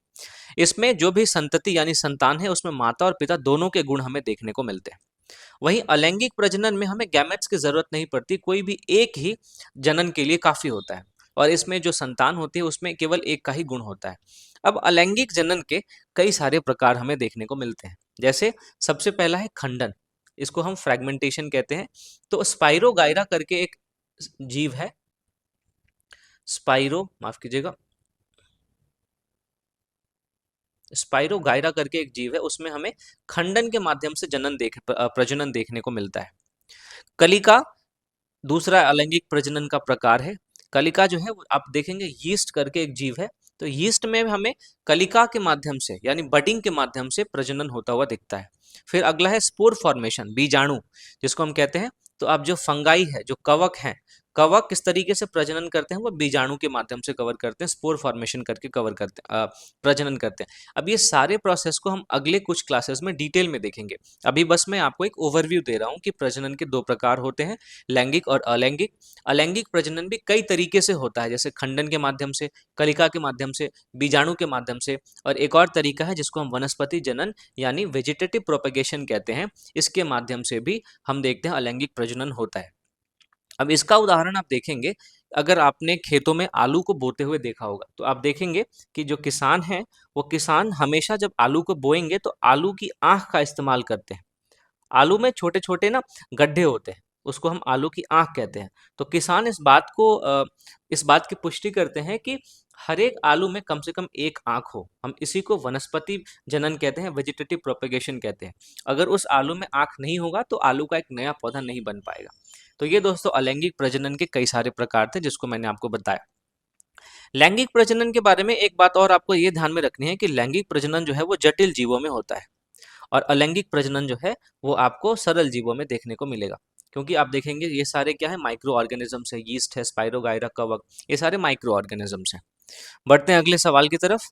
इसमें जो भी संतति यानी संतान है उसमें माता और पिता दोनों के गुण हमें देखने को मिलते हैं। वहीं अलैंगिक प्रजनन में हमें गैमेट्स की जरूरत नहीं पड़ती, कोई भी एक ही जनन के लिए काफी होता है, और इसमें जो संतान होती है उसमें केवल एक का ही गुण होता है। अब अलैंगिक जनन के कई सारे प्रकार हमें देखने को मिलते हैं। जैसे सबसे पहला है खंडन, इसको हम फ्रैगमेंटेशन कहते हैं। तो स्पाइरोगाइरा करके एक जीव है, स्पाइरो माफ कीजिएगा, स्पाइरोगाइरा करके एक जीव है, उसमें हमें खंडन के माध्यम से प्रजनन देखने को मिलता है। कलिका दूसरा अलैंगिक प्रजनन का प्रकार है। कलिका जो है आप देखेंगे यीस्ट करके एक जीव है, तो यीस्ट में हमें कलिका के माध्यम से यानी बडिंग के माध्यम से प्रजनन होता हुआ दिखता है। फिर अगला है स्पोर फॉर्मेशन, बीजाणु जिसको हम कहते हैं। तो अब जो फंगाई है, जो कवक है, कवक किस तरीके से प्रजनन करते हैं, वो बीजाणु के माध्यम से कवर करते हैं, स्पोर फॉर्मेशन करके कवर करते हैं, प्रजनन करते हैं। अब ये सारे प्रोसेस को हम अगले कुछ क्लासेस में डिटेल में देखेंगे। अभी बस मैं आपको एक ओवरव्यू दे रहा हूँ कि प्रजनन के दो प्रकार होते हैं, लैंगिक और अलैंगिक। अलैंगिक प्रजनन भी कई तरीके से होता है, जैसे खंडन के माध्यम से, कलिका के माध्यम से, बीजाणु के माध्यम से, और एक और तरीका है जिसको हम वनस्पति जनन यानी वेजिटेटिव प्रोपेगेशन कहते हैं, इसके माध्यम से भी हम देखते हैं अलैंगिक प्रजनन होता है। अब इसका उदाहरण आप देखेंगे, अगर आपने खेतों में आलू को बोते हुए देखा होगा तो आप देखेंगे कि जो किसान है वो किसान हमेशा जब आलू को बोएंगे तो आलू की आंख का इस्तेमाल करते हैं। आलू में छोटे छोटे ना गड्ढे होते हैं, उसको हम आलू की आंख कहते हैं। तो किसान इस बात की पुष्टि करते हैं कि हर एक आलू में कम से कम एक आंख हो। हम इसी को वनस्पति जनन कहते हैं, वेजिटेटिव प्रोपेगेशन कहते हैं। अगर उस आलू में आंख नहीं होगा तो आलू का एक नया पौधा नहीं बन पाएगा। तो ये दोस्तों अलैंगिक प्रजनन के कई सारे प्रकार थे जिसको मैंने आपको बताया। लैंगिक प्रजनन के बारे में एक बात और आपको ये ध्यान में रखनी है कि लैंगिक प्रजनन जो है वो जटिल जीवों में होता है, और अलैंगिक प्रजनन जो है वो आपको सरल जीवों में देखने को मिलेगा। क्योंकि आप देखेंगे ये सारे क्या है, माइक्रो ऑर्गेनिजम्स है, यीस्ट है, स्पाइरोगाइरा, कवक, ये सारे माइक्रो ऑर्गेनिजम्स हैं। बढ़ते हैं अगले सवाल की तरफ।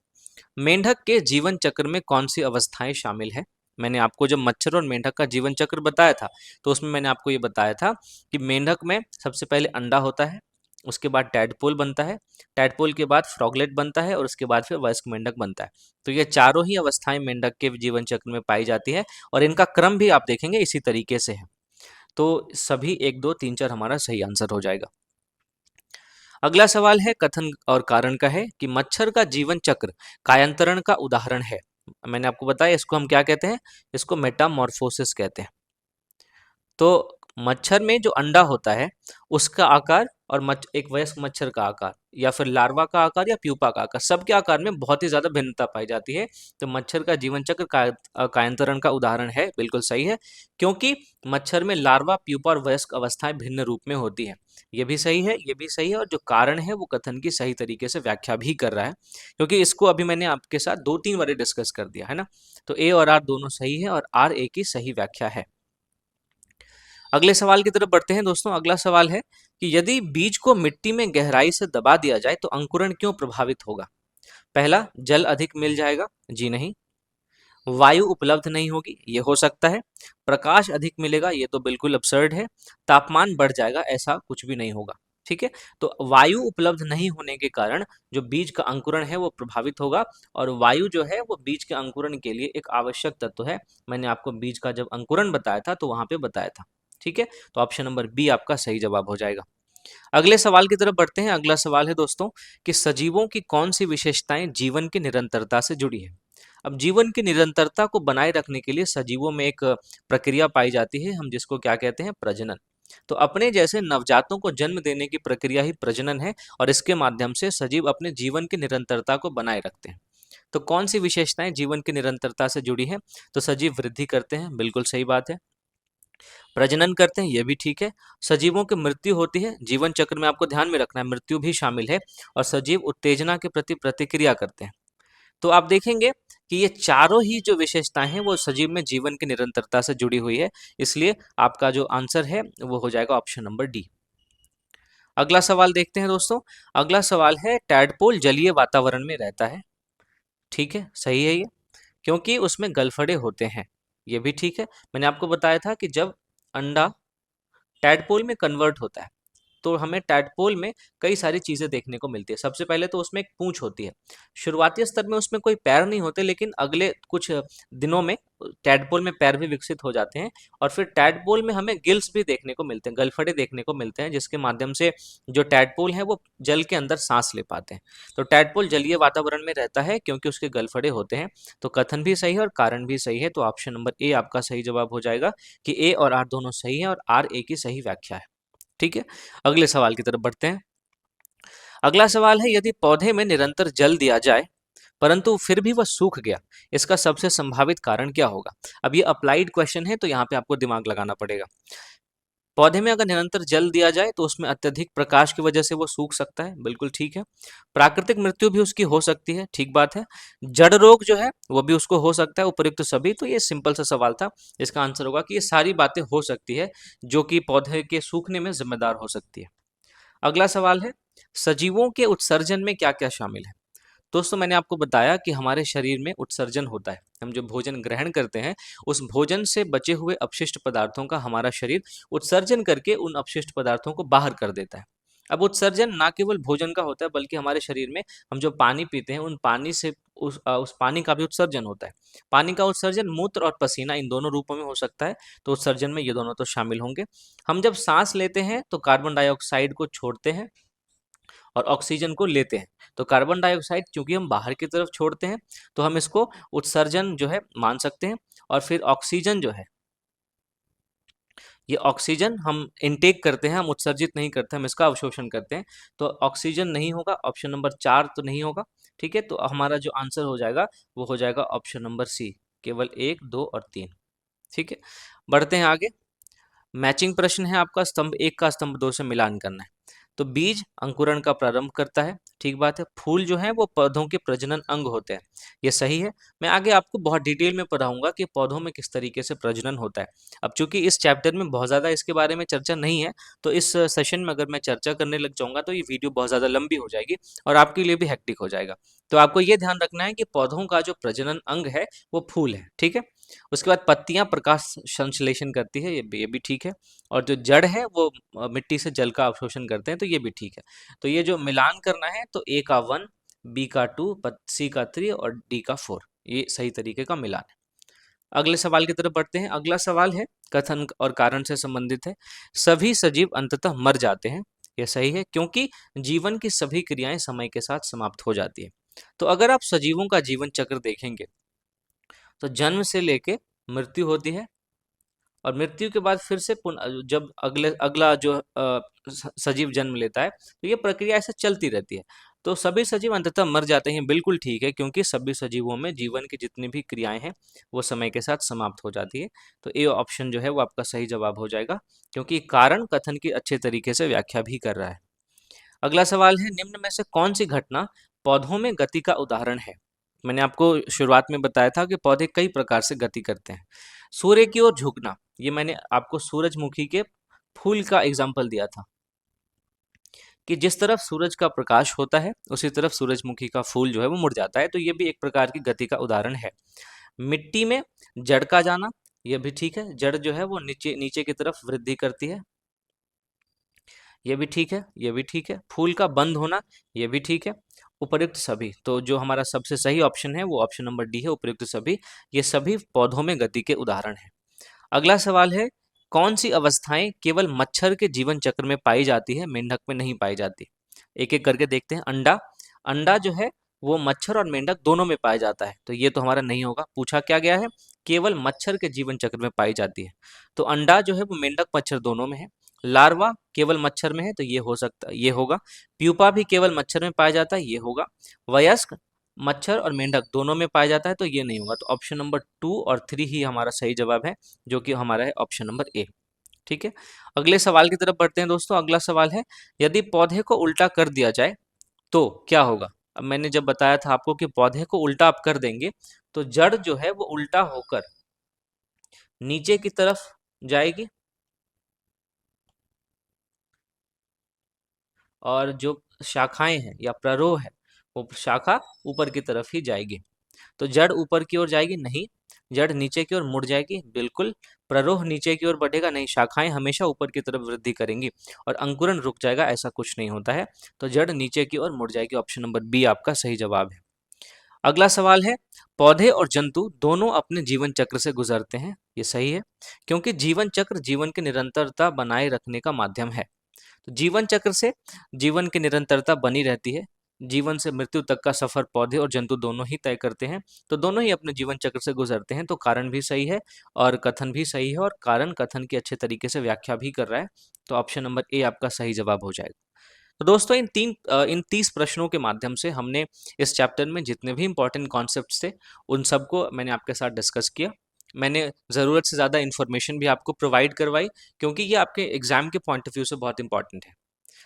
मेंढक के जीवन चक्र में कौन सी अवस्थाएं शामिल है? मैंने आपको जब मच्छर और मेंढक का जीवन चक्र बताया था तो उसमें मैंने आपको ये बताया था कि मेंढक में सबसे पहले अंडा होता है, उसके बाद टैडपोल बनता है, टैडपोल के बाद फ्रॉगलेट बनता है, और उसके बाद फिर वयस्क मेंढक बनता है। तो ये चारों ही अवस्थाएं मेंढक के जीवन चक्र में पाई जाती है, और इनका क्रम भी आप देखेंगे इसी तरीके से है। तो सभी 1 2 3 4 हमारा सही आंसर हो जाएगा। अगला सवाल है कथन और कारण का है कि मच्छर का जीवन चक्र कायांतरण का उदाहरण है। मैंने आपको बताया इसको हम क्या कहते हैं, इसको मेटामॉर्फोसिस कहते हैं। तो मच्छर में जो अंडा होता है उसका आकार और एक वयस्क मच्छर का आकार, या फिर लार्वा का आकार या प्यूपा का आकार, सबके आकार में बहुत ही ज्यादा भिन्नता पाई जाती है। तो मच्छर का जीवन चक्र कायांतरण का उदाहरण है, बिल्कुल सही है। क्योंकि मच्छर में लार्वा, प्यूपा और वयस्क अवस्थाएं भिन्न रूप में होती है। ये भी सही है, ये भी सही है, और जो कारण है वो कथन की सही तरीके से व्याख्या भी कर रहा है, क्योंकि इसको अभी मैंने आपके साथ 2 3 बार डिस्कस कर दिया है ना। तो ए और आर दोनों सही है, और आर ए की सही व्याख्या है। अगले सवाल की तरफ बढ़ते हैं दोस्तों। अगला सवाल है कि यदि बीज को मिट्टी में गहराई से दबा दिया जाए तो अंकुरण क्यों प्रभावित होगा? पहला, जल अधिक मिल जाएगा, जी नहीं। वायु उपलब्ध नहीं होगी, ये हो सकता है। प्रकाश अधिक मिलेगा, ये तो बिल्कुल अब्सर्ड है। तापमान बढ़ जाएगा, ऐसा कुछ भी नहीं होगा। ठीक है, तो वायु उपलब्ध नहीं होने के कारण जो बीज का अंकुरण है वो प्रभावित होगा, और वायु जो है वो बीज के अंकुरण के लिए एक आवश्यक तत्व है। मैंने आपको बीज का जब अंकुरण बताया था तो वहां पे बताया था। ठीक है, तो ऑप्शन नंबर बी आपका सही जवाब हो जाएगा। अगले सवाल की तरफ बढ़ते हैं। अगला सवाल है दोस्तों कि सजीवों की कौन सी विशेषताएं जीवन की निरंतरता से जुड़ी है? अब जीवन की निरंतरता को बनाए रखने के लिए सजीवों में एक प्रक्रिया पाई जाती है, हम जिसको क्या कहते हैं, प्रजनन। तो अपने जैसे नवजातों को जन्म देने की प्रक्रिया ही प्रजनन है, और इसके माध्यम से सजीव अपने जीवन की निरंतरता को बनाए रखते हैं। तो कौन सी विशेषताएं जीवन की निरंतरता से जुड़ी है? तो सजीव वृद्धि करते हैं, बिल्कुल सही बात है। प्रजनन करते हैं, यह भी ठीक है। सजीवों की मृत्यु होती है, जीवन चक्र में आपको ध्यान में रखना है मृत्यु भी शामिल है। और सजीव उत्तेजना के प्रति प्रतिक्रिया करते हैं। तो आप देखेंगे कि ये चारों ही जो विशेषताएं हैं वो सजीव में जीवन की निरंतरता से जुड़ी हुई है, इसलिए आपका जो आंसर है वो हो जाएगा ऑप्शन नंबर डी। अगला सवाल देखते हैं दोस्तों। अगला सवाल है, टैडपोल जलीय वातावरण में रहता है। ठीक है, सही है ये, क्योंकि उसमें गलफड़े होते हैं। ये भी ठीक है। मैंने आपको बताया था कि जब अंडा टैडपोल में कन्वर्ट होता है तो हमें टैडपोल में कई सारी चीजें देखने को मिलती है। सबसे पहले तो उसमें एक पूंछ होती है। शुरुआती स्तर में उसमें कोई पैर नहीं होते, लेकिन अगले कुछ दिनों में टैडपोल में पैर भी विकसित हो जाते हैं। और फिर टैडपोल में हमें गिल्स भी देखने को मिलते हैं, गलफड़े देखने को मिलते हैं, जिसके माध्यम से जो टैडपोल है वो जल के अंदर सांस ले पाते हैं। तो टैडपोल जलीय वातावरण में रहता है क्योंकि उसके गलफड़े होते हैं। तो कथन भी सही है और कारण भी सही है, तो ऑप्शन नंबर ए आपका सही जवाब हो जाएगा कि ए और आर दोनों सही है और आर ए की सही व्याख्या है। ठीक है, अगले सवाल की तरफ बढ़ते हैं। अगला सवाल है, यदि पौधे में निरंतर जल दिया जाए परंतु फिर भी वह सूख गया, इसका सबसे संभावित कारण क्या होगा? अब ये अप्लाइड क्वेश्चन है तो यहाँ पे आपको दिमाग लगाना पड़ेगा। पौधे में अगर निरंतर जल दिया जाए तो उसमें अत्यधिक प्रकाश की वजह से वो सूख सकता है, बिल्कुल ठीक है। प्राकृतिक मृत्यु भी उसकी हो सकती है, ठीक बात है। जड़ रोग जो है वो भी उसको हो सकता है, उपयुक्त सभी। तो ये सिंपल सा सवाल था, इसका आंसर होगा कि ये सारी बातें हो सकती है जो कि पौधे के सूखने में जिम्मेदार हो सकती है। अगला सवाल है, सजीवों के उत्सर्जन में क्या क्या शामिल है? दोस्तों मैंने आपको बताया कि हमारे शरीर में उत्सर्जन होता है। हम जो भोजन ग्रहण करते हैं उस भोजन से बचे हुए अपशिष्ट पदार्थों का हमारा शरीर उत्सर्जन करके उन अपशिष्ट पदार्थों को बाहर कर देता है। अब उत्सर्जन ना केवल भोजन का होता है बल्कि हमारे शरीर में हम जो पानी पीते हैं उन पानी से उस पानी का भी उत्सर्जन होता है। पानी का उत्सर्जन मूत्र और पसीना इन दोनों रूपों में हो सकता है, तो उत्सर्जन में ये दोनों तो शामिल होंगे। हम जब सांस लेते हैं तो कार्बन डाइऑक्साइड को छोड़ते हैं और ऑक्सीजन को लेते हैं। तो कार्बन डाइऑक्साइड चूंकि हम बाहर की तरफ छोड़ते हैं तो हम इसको उत्सर्जन जो है मान सकते हैं। और फिर ऑक्सीजन जो है, ये ऑक्सीजन हम इनटेक करते हैं, हम उत्सर्जित नहीं करते, हम इसका अवशोषण करते हैं। तो ऑक्सीजन नहीं होगा, ऑप्शन नंबर 4 तो नहीं होगा। ठीक है, तो हमारा जो आंसर हो जाएगा वो हो जाएगा ऑप्शन नंबर सी, केवल 1, 2 और 3। ठीक है, बढ़ते हैं आगे। मैचिंग प्रश्न है आपका, स्तंभ 1 का स्तंभ 2 से मिलान करना है। तो बीज अंकुरण का प्रारंभ करता है, ठीक बात है। फूल जो है वो पौधों के प्रजनन अंग होते हैं, ये सही है। मैं आगे आपको बहुत डिटेल में पढ़ाऊंगा कि पौधों में किस तरीके से प्रजनन होता है। अब चूंकि इस चैप्टर में बहुत ज़्यादा इसके बारे में चर्चा नहीं है, तो इस सेशन में अगर मैं चर्चा करने लग जाऊंगा तो ये वीडियो बहुत ज़्यादा लंबी हो जाएगी और आपके लिए भी हेक्टिक हो जाएगा। तो आपको ये ध्यान रखना है कि पौधों का जो प्रजनन अंग है वो फूल है, ठीक है। उसके बाद पत्तियां प्रकाश संश्लेषण करती है, ये भी ठीक है। और जो जड़ है वो मिट्टी से जल का अवशोषण करते हैं, तो ये भी ठीक है। तो ये जो मिलान करना है तो ए का 1, बी का 2, सी का 3 और डी का 4, ये सही तरीके का मिलान है। अगले सवाल की तरफ बढ़ते हैं। अगला सवाल है, कथन और कारण से संबंधित है। सभी सजीव अंततः मर जाते हैं, यह सही है, क्योंकि जीवन की सभी क्रियाएं समय के साथ समाप्त हो जाती है। तो अगर आप सजीवों का जीवन चक्र देखेंगे तो जन्म से लेके मृत्यु होती है और मृत्यु के बाद फिर से जब अगला जो सजीव जन्म लेता है तो ये प्रक्रिया ऐसे चलती रहती है। तो सभी सजीव अंततः मर जाते हैं, बिल्कुल ठीक है, क्योंकि सभी सजीवों में जीवन की जितनी भी क्रियाएं हैं वो समय के साथ समाप्त हो जाती है। तो ए ऑप्शन जो है वो आपका सही जवाब हो जाएगा, क्योंकि कारण कथन की अच्छे तरीके से व्याख्या भी कर रहा है। अगला सवाल है, निम्न में से कौन सी घटना पौधों में गति का उदाहरण है? मैंने आपको शुरुआत में बताया था कि पौधे कई प्रकार से गति करते हैं। सूर्य की ओर झुकना, ये मैंने आपको सूरजमुखी के फूल का एग्जाम्पल दिया था कि जिस तरफ सूरज का प्रकाश होता है उसी तरफ सूरजमुखी का फूल जो है वो मुड़ जाता है, तो ये भी एक प्रकार की गति का उदाहरण है। मिट्टी में जड़ का जाना, ये भी ठीक है, जड़ जो है वो नीचे नीचे की तरफ वृद्धि करती है, ये भी ठीक है, ये भी ठीक है। फूल का बंद होना, ये भी ठीक है। उपर्युक्त सभी, तो जो हमारा सबसे सही ऑप्शन है वो ऑप्शन नंबर डी है, उपर्युक्त सभी। ये सभी पौधों में गति के उदाहरण हैं। अगला सवाल है, कौन सी अवस्थाएं केवल मच्छर के जीवन चक्र में पाई जाती है, मेंढक में नहीं पाई जाती? एक एक करके देखते हैं। अंडा, अंडा जो है वो मच्छर और मेंढक दोनों में पाया जाता है, तो ये तो हमारा नहीं होगा। पूछा क्या गया है, केवल मच्छर के जीवन चक्र में पाई जाती है, तो अंडा जो है वो मेंढक मच्छर दोनों में है। लार्वा केवल मच्छर में है, तो ये हो सकता, ये होगा। प्यूपा भी केवल मच्छर में पाया जाता है, ये होगा। वयस्क मच्छर और मेंढक दोनों में पाया जाता है, तो ये नहीं होगा। तो ऑप्शन नंबर 2 और 3 ही हमारा सही जवाब है, जो कि हमारा है ऑप्शन नंबर ए। ठीक है, अगले सवाल की तरफ बढ़ते हैं दोस्तों। अगला सवाल है, यदि पौधे को उल्टा कर दिया जाए तो क्या होगा? अब मैंने जब बताया था आपको कि पौधे को उल्टा आप कर देंगे तो जड़ जो है वो उल्टा होकर नीचे की तरफ जाएगी और जो शाखाएं हैं या प्ररोह है वो शाखा ऊपर की तरफ ही जाएगी। तो जड़ ऊपर की ओर जाएगी नहीं, जड़ नीचे की ओर मुड़ जाएगी बिल्कुल, प्ररोह नीचे की ओर बढ़ेगा नहीं, शाखाएं हमेशा ऊपर की तरफ वृद्धि करेंगी और अंकुरन रुक जाएगा, ऐसा कुछ नहीं होता है। तो जड़ नीचे की ओर मुड़ जाएगी, ऑप्शन नंबर बी आपका सही जवाब है। अगला सवाल है, पौधे और जंतु दोनों अपने जीवन चक्र से गुजरते हैं, ये सही है, क्योंकि जीवन चक्र जीवन की निरंतरता बनाए रखने का माध्यम है। तो जीवन चक्र से जीवन की निरंतरता बनी रहती है, जीवन से मृत्यु तक का सफर पौधे और जंतु दोनों ही तय करते हैं, तो दोनों ही अपने जीवन चक्र से गुजरते हैं। तो कारण भी सही है और कथन भी सही है, और कारण कथन की अच्छे तरीके से व्याख्या भी कर रहा है। तो ऑप्शन नंबर ए आपका सही जवाब हो जाएगा। तो दोस्तों इन 30 प्रश्नों के माध्यम से हमने इस चैप्टर में जितने भी इंपॉर्टेंट कॉन्सेप्ट्स थे उन सबको मैंने आपके साथ डिस्कस किया। मैंने ज़रूरत से ज़्यादा इन्फॉर्मेशन भी आपको प्रोवाइड करवाई, क्योंकि ये आपके एग्जाम के पॉइंट ऑफ व्यू से बहुत इंपॉर्टेंट है।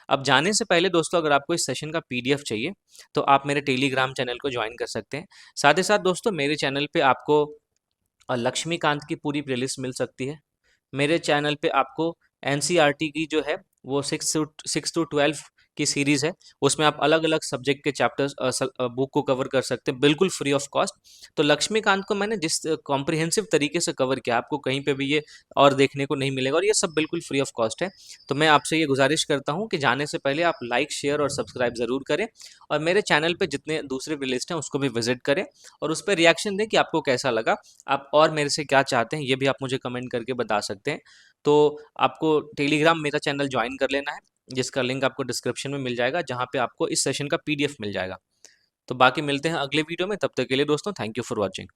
अब जाने से पहले दोस्तों, अगर आपको इस सेशन का पीडीएफ चाहिए तो आप मेरे टेलीग्राम चैनल को ज्वाइन कर सकते हैं। साथ ही साथ दोस्तों, मेरे चैनल पे आपको लक्ष्मीकांत की पूरी प्लेलिस्ट मिल सकती है। मेरे चैनल पे आपको एनसीईआरटी की जो है वो 6 to 12 की सीरीज़ है, उसमें आप अलग अलग सब्जेक्ट के चैप्टर्स बुक को कवर कर सकते हैं बिल्कुल फ्री ऑफ कॉस्ट। तो लक्ष्मीकांत को मैंने जिस कॉम्प्रिहेंसिव तरीके से कवर किया, आपको कहीं पे भी ये और देखने को नहीं मिलेगा, और ये सब बिल्कुल फ्री ऑफ कॉस्ट है। तो मैं आपसे ये गुजारिश करता हूँ कि जाने से पहले आप लाइक, शेयर और सब्सक्राइब ज़रूर करें, और मेरे चैनल पे जितने दूसरे प्लेलिस्ट हैं उसको भी विजिट करें, और उस पर रिएक्शन दें कि आपको कैसा लगा, आप और मेरे से क्या चाहते हैं, ये भी आप मुझे कमेंट करके बता सकते हैं। तो आपको टेलीग्राम मेरा चैनल ज्वाइन कर लेना है, जिसका लिंक आपको डिस्क्रिप्शन में मिल जाएगा, जहाँ पे आपको इस सेशन का पीडीएफ मिल जाएगा। तो बाकी मिलते हैं अगले वीडियो में, तब तक के लिए दोस्तों थैंक यू फॉर वॉचिंग।